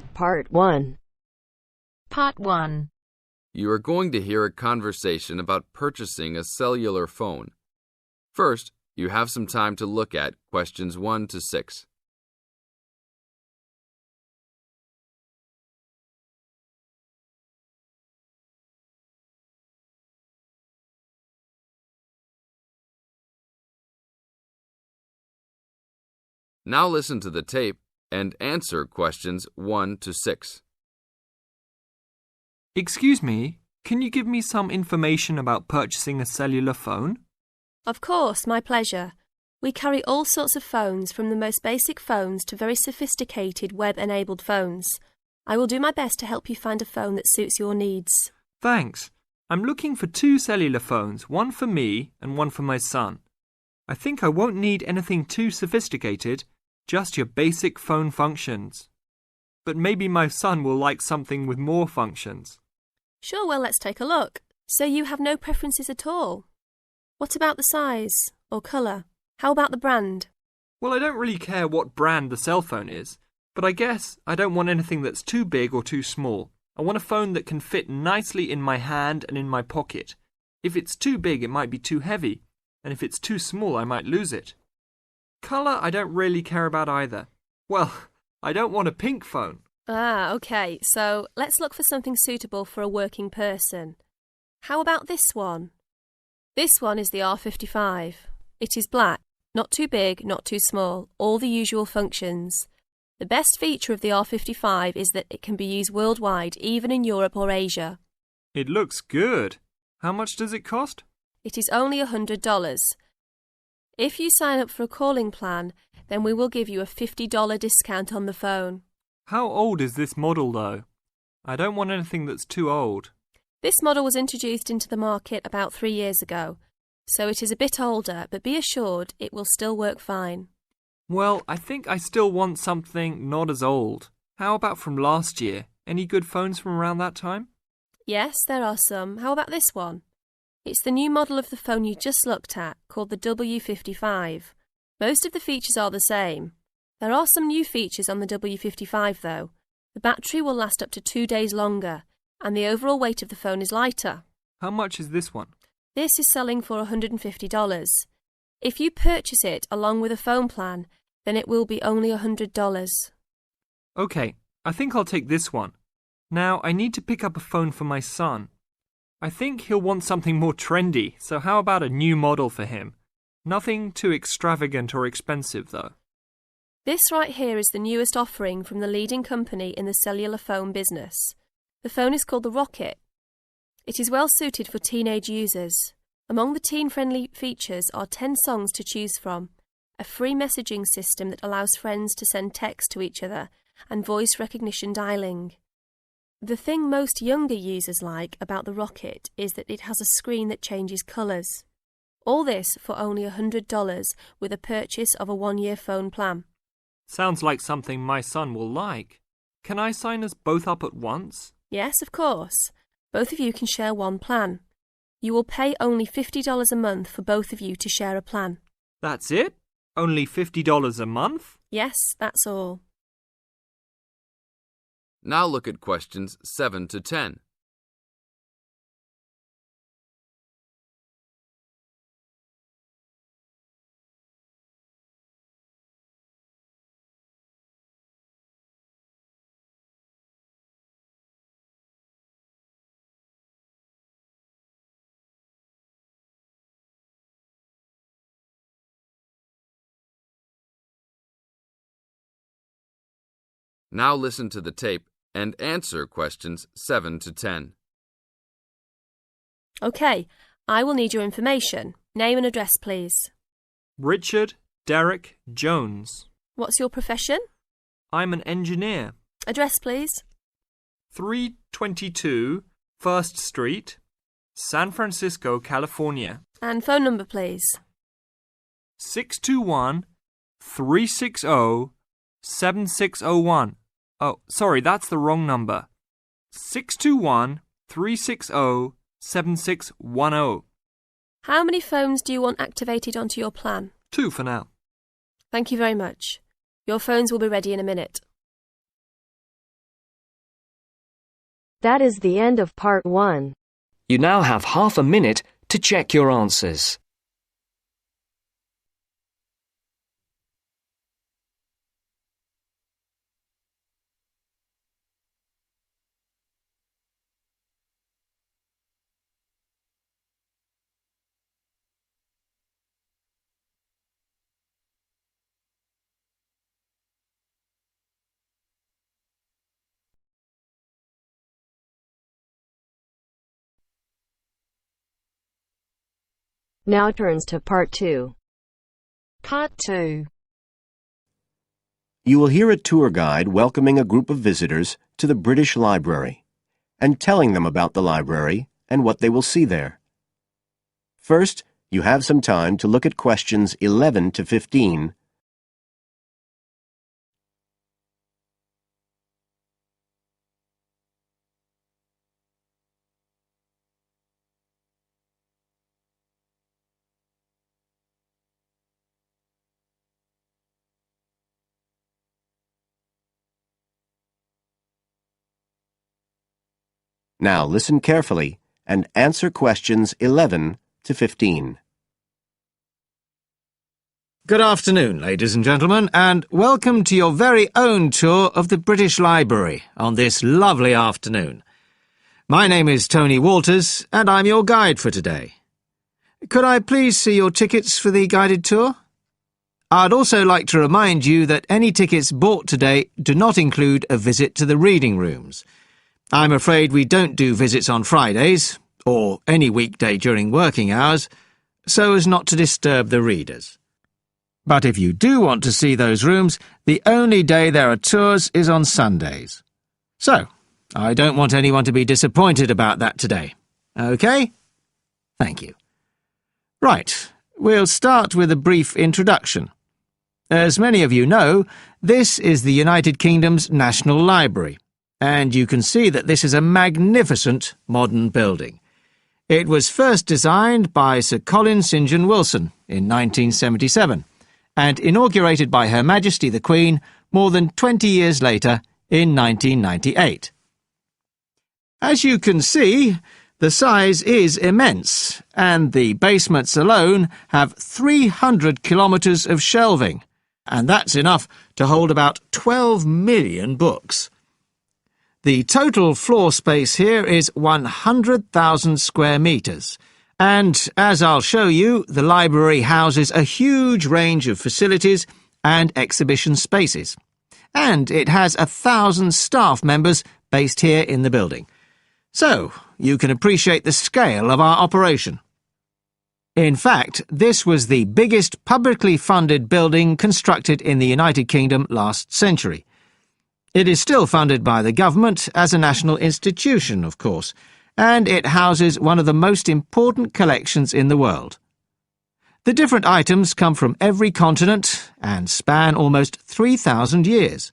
recorded Part 1. Part 1. You are going to hear a conversation about purchasing a cellular phone. First, you have some time to look at questions 1 to 6. Now listen to the tape and answer questions 1 to 6. Excuse me, can you give me some information about purchasing a cellular phone? Of course, my pleasure. We carry all sorts of phones, from the most basic phones to very sophisticated web-enabled phones. I will do my best to help you find a phone that suits your needs. Thanks. I'm looking for 2 cellular phones, one for me and one for my son. I think I won't need anything too sophisticated, just your basic phone functions. But maybe my son will like something with more functions. Sure, well, let's take a look. So you have no preferences at all? What about the size or colour? How about the brand? Well, I don't really care what brand the cell phone is, but I guess I don't want anything that's too big or too small. I want a phone that can fit nicely in my hand and in my pocket. If it's too big, it might be too heavy, and if it's too small, I might lose it. Colour, I don't really care about either. Well, I don't want a pink phone. Ah, OK. So let's look for something suitable for a working person. How about this one? This one is the R55. It is black, not too big, not too small, all the usual functions. The best feature of the R55 is that it can be used worldwide, even in Europe or Asia. It looks good. How much does it cost? It is only $100. If you sign up for a calling plan, then we will give you a $50 discount on the phone. How old is this model, though? I don't want anything that's too old. This model was introduced into the market about 3 years ago, so it is a bit older, but be assured it will still work fine. Well, I think I still want something not as old. How about from last year? Any good phones from around that time? Yes, there are some. How about this one? It's the new model of the phone you just looked at, called the W55. Most of the features are the same. There are some new features on the W55 though. The battery will last up to 2 days longer, and the overall weight of the phone is lighter. How much is this one? This is selling for $150. If you purchase it along with a phone plan, then it will be only $100. Okay, I think I'll take this one. Now, I need to pick up a phone for my son. I think he'll want something more trendy, so how about a new model for him? Nothing too extravagant or expensive, though. This right here is the newest offering from the leading company in the cellular phone business. The phone is called the Rocket. It is well suited for teenage users. Among the teen-friendly features are 10 songs to choose from, a free messaging system that allows friends to send text to each other, and voice recognition dialing. The thing most younger users like about the Rocket is that it has a screen that changes colours. All this for only $100 with a purchase of a 1-year phone plan. Sounds like something my son will like. Can I sign us both up at once? Yes, of course. Both of you can share one plan. You will pay only $50 a month for both of you to share a plan. That's it? Only $50 a month? Yes, that's all. Now look at questions 7 to 10. Now listen to the tape and answer questions 7 to 10. OK, I will need your information. Name and address, please. Richard Derek Jones. What's your profession? I'm an engineer. Address, please. 322 First Street, San Francisco, California. And phone number, please. 621-360-7601. Oh, sorry, that's the wrong number. 621-360-7610. How many phones do you want activated onto your plan? 2 for now. Thank you very much. Your phones will be ready in a minute. That is the end of part 1. You now have half a minute to check your answers. Now turns to part 2. Part 2. You will hear a tour guide welcoming a group of visitors to the British Library and telling them about the library and what they will see there. First, you have some time to look at questions 11 to 15. Now listen carefully and answer questions 11 to 15. Good afternoon, ladies and gentlemen, and welcome to your very own tour of the British Library on this lovely afternoon. My name is Tony Walters, and I'm your guide for today. Could I please see your tickets for the guided tour? I'd also like to remind you that any tickets bought today do not include a visit to the reading rooms. I'm afraid we don't do visits on Fridays, or any weekday during working hours, so as not to disturb the readers. But if you do want to see those rooms, the only day there are tours is on Sundays. So, I don't want anyone to be disappointed about that today. OK? Thank you. Right, we'll start with a brief introduction. As many of you know, this is the United Kingdom's National Library, and you can see that this is a magnificent modern building. It was first designed by Sir Colin St. John Wilson in 1977, and inaugurated by Her Majesty the Queen more than 20 years later in 1998. As you can see, the size is immense, and the basements alone have 300 kilometres of shelving, and that's enough to hold about 12 million books. The total floor space here is 100,000 square metres, and, as I'll show you, the library houses a huge range of facilities and exhibition spaces. And it has 1,000 staff members based here in the building. So, you can appreciate the scale of our operation. In fact, this was the biggest publicly funded building constructed in the United Kingdom last century. It is still funded by the government as a national institution, of course, and it houses one of the most important collections in the world. The different items come from every continent and span almost 3,000 years.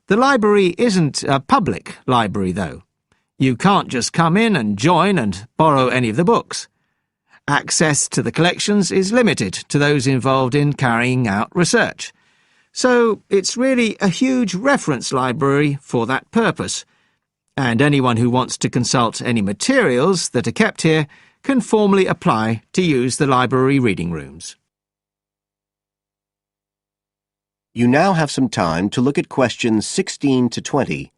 The library isn't a public library, though. You can't just come in and join and borrow any of the books. Access to the collections is limited to those involved in carrying out research. So it's really a huge reference library for that purpose, and anyone who wants to consult any materials that are kept here can formally apply to use the library reading rooms. You now have some time to look at questions 16 to 20.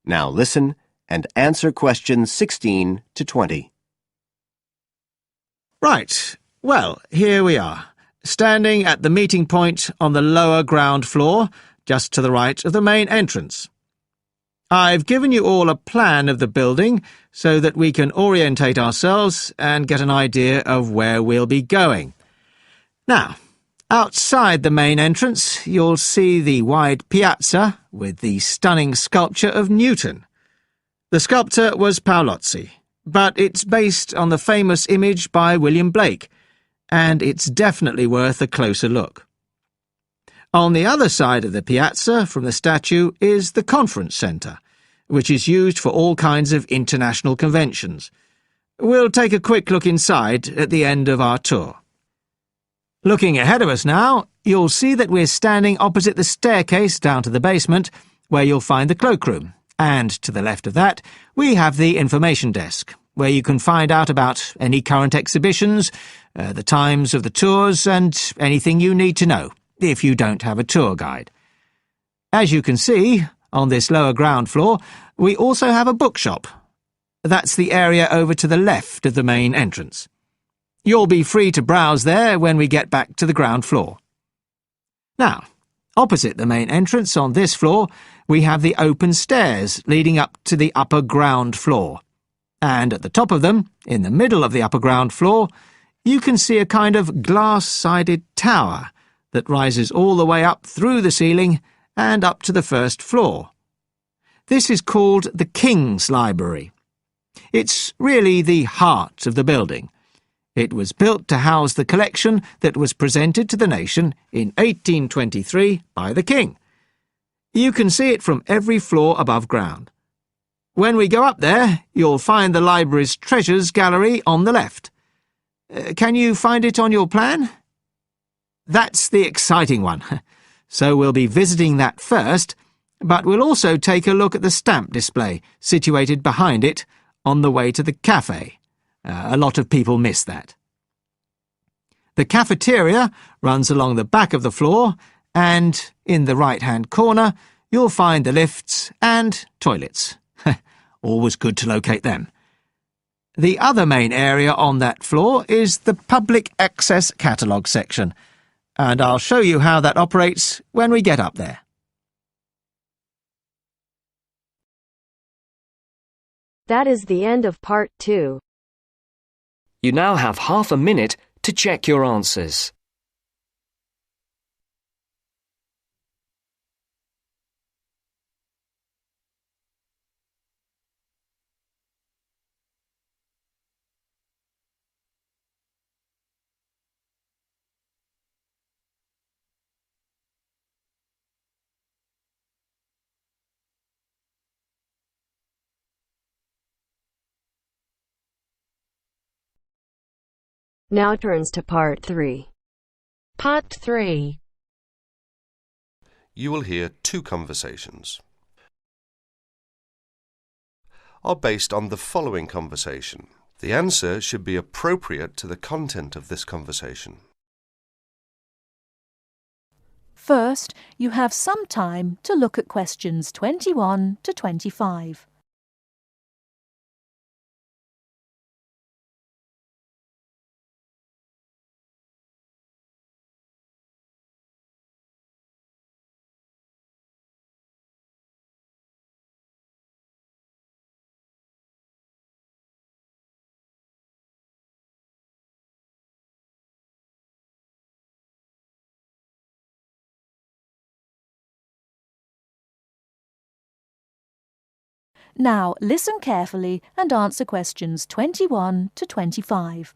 Now listen and answer questions 16 to 20. Right, well, here we are, standing at the meeting point on the lower ground floor, just to the right of the main entrance. I've given you all a plan of the building so that we can orientate ourselves and get an idea of where we'll be going. Now, outside the main entrance, you'll see the wide piazza with the stunning sculpture of Newton. The sculptor was Paolozzi, but it's based on the famous image by William Blake, and it's definitely worth a closer look. On the other side of the piazza from the statue is the conference centre, which is used for all kinds of international conventions. We'll take a quick look inside at the end of our tour. Looking ahead of us now, you'll see that we're standing opposite the staircase down to the basement, where you'll find the cloakroom, and to the left of that, we have the information desk, where you can find out about any current exhibitions, the times of the tours, and anything you need to know, if you don't have a tour guide. As you can see, on this lower ground floor, we also have a bookshop. That's the area over to the left of the main entrance. You'll be free to browse there when we get back to the ground floor. Now, opposite the main entrance on this floor, we have the open stairs leading up to the upper ground floor. And at the top of them, in the middle of the upper ground floor, you can see a kind of glass-sided tower that rises all the way up through the ceiling and up to the first floor. This is called the King's Library. It's really the heart of the building. It was built to house the collection that was presented to the nation in 1823 by the King. You can see it from every floor above ground. When we go up there, you'll find the library's treasures gallery on the left. Can you find it on your plan? That's the exciting one. So we'll be visiting that first, but we'll also take a look at the stamp display situated behind it on the way to the cafe. A lot of people miss that. The cafeteria runs along the back of the floor, and in the right-hand corner you'll find the lifts and toilets. Always good to locate them. The other main area on that floor is the public access catalogue section, and I'll show you how that operates when we get up there. That is the end of part 2. You now have half a minute to check your answers. Now turns to part 3. Part 3. You will hear two conversations. Are based on the following conversation. The answer should be appropriate to the content of this conversation. First, you have some time to look at questions 21 to 25. Now, listen carefully and answer questions 21 to 25.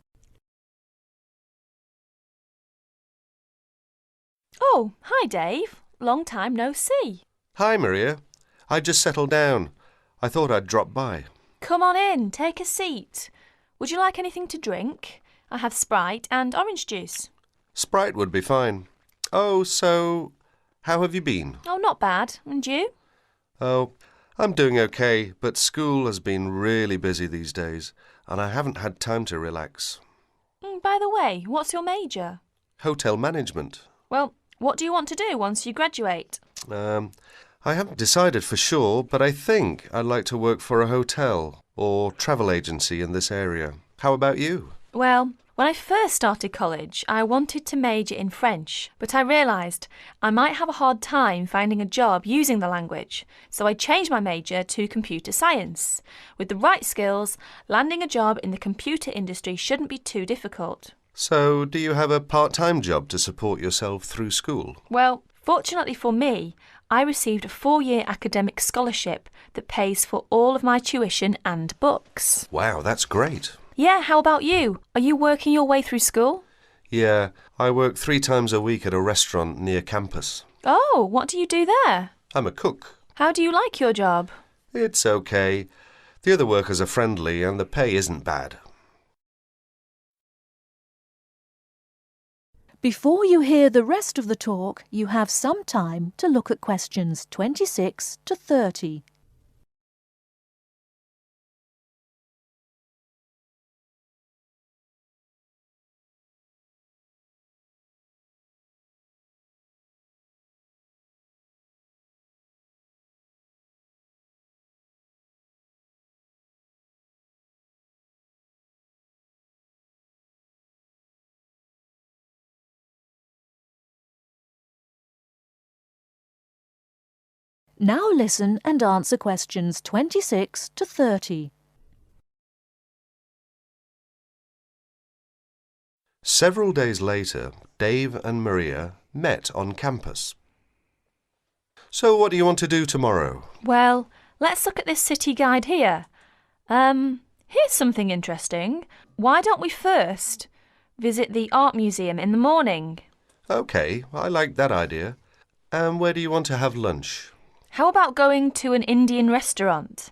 Oh, hi Dave. Long time no see. Hi, Maria. I just settled down. I thought I'd drop by. Come on in, take a seat. Would you like anything to drink? I have Sprite and orange juice. Sprite would be fine. Oh, so, how have you been? Oh, not bad. And you? Oh, I'm doing okay, but school has been really busy these days, and I haven't had time to relax. By the way, what's your major? Hotel management. Well, what do you want to do once you graduate? I haven't decided for sure, but I think I'd like to work for a hotel or travel agency in this area. How about you? Well, when I first started college, I wanted to major in French, but I realised I might have a hard time finding a job using the language, so I changed my major to computer science. With the right skills, landing a job in the computer industry shouldn't be too difficult. So, do you have a part-time job to support yourself through school? Well, fortunately for me, I received a 4-year academic scholarship that pays for all of my tuition and books. Wow, that's great. Yeah, how about you? Are you working your way through school? Yeah, I work 3 times a week at a restaurant near campus. Oh, what do you do there? I'm a cook. How do you like your job? It's okay. The other workers are friendly and the pay isn't bad. Before you hear the rest of the talk, you have some time to look at questions 26 to 30. Now listen and answer questions 26 to 30. Several days later, Dave and Maria met on campus. So what do you want to do tomorrow? Well, let's look at this city guide here. Here's something interesting. Why don't we first visit the art museum in the morning? OK, I like that idea. And where do you want to have lunch? How about going to an Indian restaurant?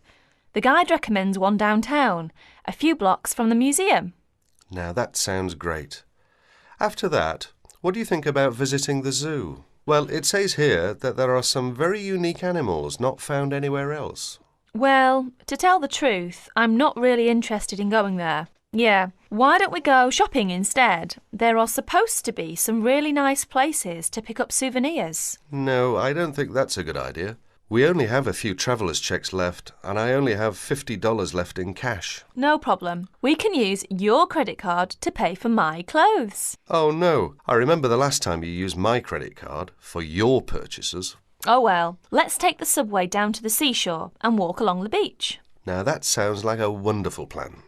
The guide recommends one downtown, a few blocks from the museum. Now that sounds great. After that, what do you think about visiting the zoo? Well, it says here that there are some very unique animals not found anywhere else. Well, to tell the truth, I'm not really interested in going there. Yeah, why don't we go shopping instead? There are supposed to be some really nice places to pick up souvenirs. No, I don't think that's a good idea. We only have a few traveller's checks left, and I only have $50 left in cash. No problem. We can use your credit card to pay for my clothes. Oh no, I remember the last time you used my credit card for your purchases. Oh well, let's take the subway down to the seashore and walk along the beach. Now that sounds like a wonderful plan.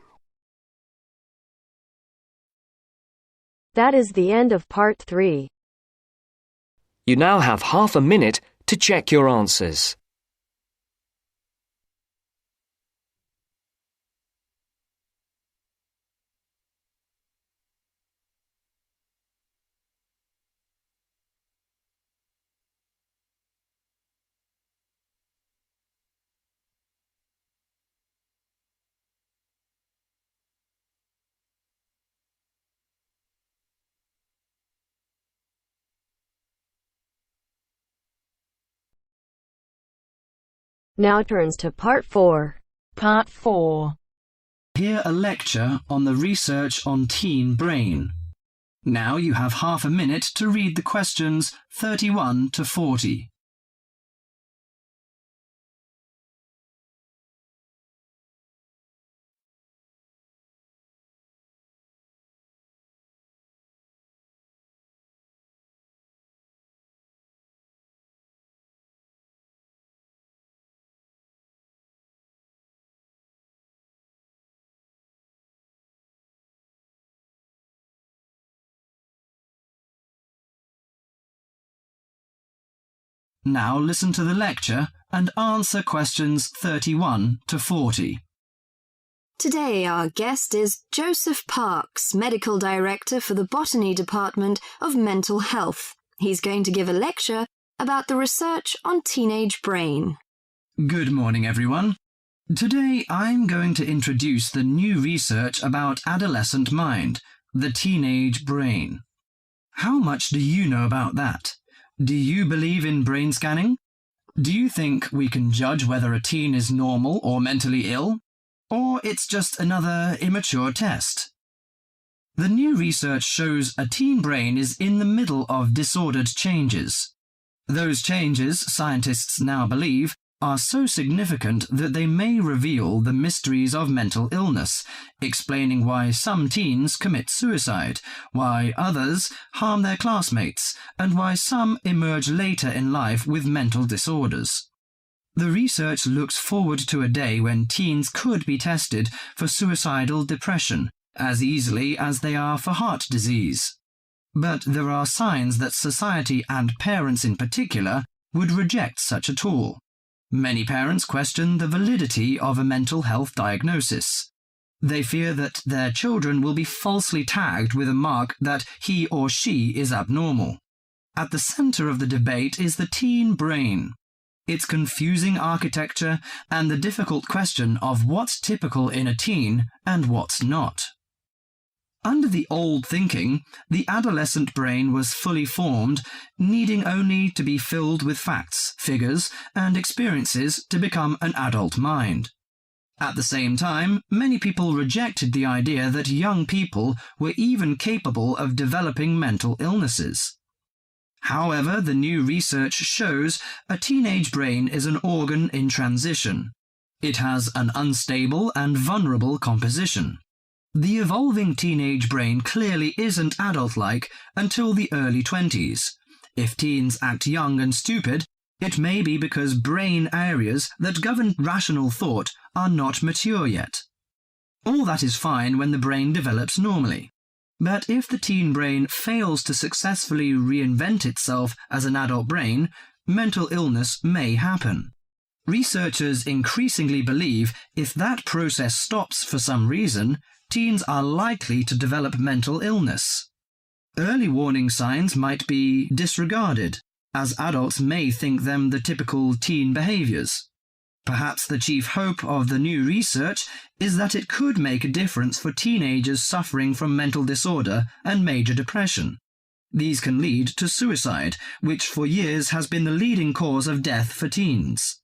That is the end of part 3. You now have half a minute to check your answers. Now turns to part 4. Part 4. Hear a lecture on the research on teen brain. Now you have half a minute to read the questions 31 to 40. Now listen to the lecture and answer questions 31 to 40. Today our guest is Joseph Parks, Medical Director for the Botany Department of Mental Health. He's going to give a lecture about the research on teenage brain. Good morning, everyone. Today I'm going to introduce the new research about adolescent mind, the teenage brain. How much do you know about that? Do you believe in brain scanning? Do you think we can judge whether a teen is normal or mentally ill? Or it's just another immature test? The new research shows a teen brain is in the middle of disordered changes. Those changes, scientists now believe, are so significant that they may reveal the mysteries of mental illness, explaining why some teens commit suicide, why others harm their classmates, and why some emerge later in life with mental disorders. The research looks forward to a day when teens could be tested for suicidal depression as easily as they are for heart disease. But there are signs that society and parents in particular would reject such a tool. Many parents question the validity of a mental health diagnosis. They fear that their children will be falsely tagged with a mark that he or she is abnormal. At the center of the debate is the teen brain, its confusing architecture and the difficult question of what's typical in a teen and what's not. Under the old thinking, the adolescent brain was fully formed, needing only to be filled with facts, figures, and experiences to become an adult mind. At the same time, many people rejected the idea that young people were even capable of developing mental illnesses. However, the new research shows a teenage brain is an organ in transition. It has an unstable and vulnerable composition. The evolving teenage brain clearly isn't adult-like until the early 20s. If teens act young and stupid, it may be because brain areas that govern rational thought are not mature yet. All that is fine when the brain develops normally. But if the teen brain fails to successfully reinvent itself as an adult brain, mental illness may happen. Researchers increasingly believe if that process stops for some reason, teens are likely to develop mental illness. Early warning signs might be disregarded, as adults may think them the typical teen behaviors. Perhaps the chief hope of the new research is that it could make a difference for teenagers suffering from mental disorder and major depression. These can lead to suicide, which for years has been the leading cause of death for teens.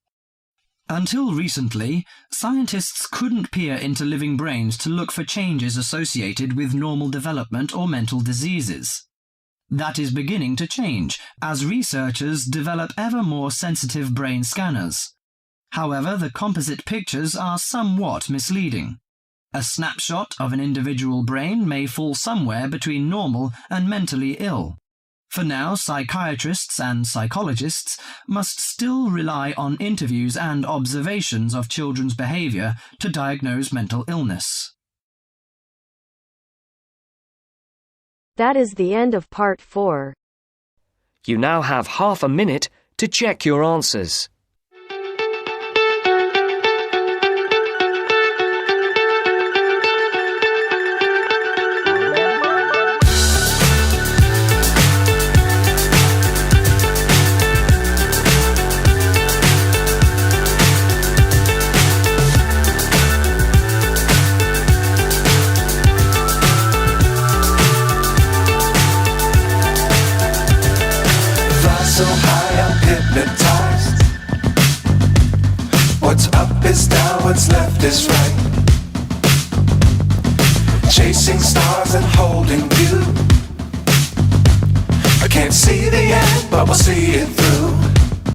Until recently, scientists couldn't peer into living brains to look for changes associated with normal development or mental diseases. That is beginning to change as researchers develop ever more sensitive brain scanners. However, the composite pictures are somewhat misleading. A snapshot of an individual brain may fall somewhere between normal and mentally ill. For now, psychiatrists and psychologists must still rely on interviews and observations of children's behavior to diagnose mental illness. That is the end of part 4. You now have half a minute to check your answers. So high I'm hypnotized. What's up is down, what's left is right. Chasing stars and holding you. I can't see the end, but we'll see it through.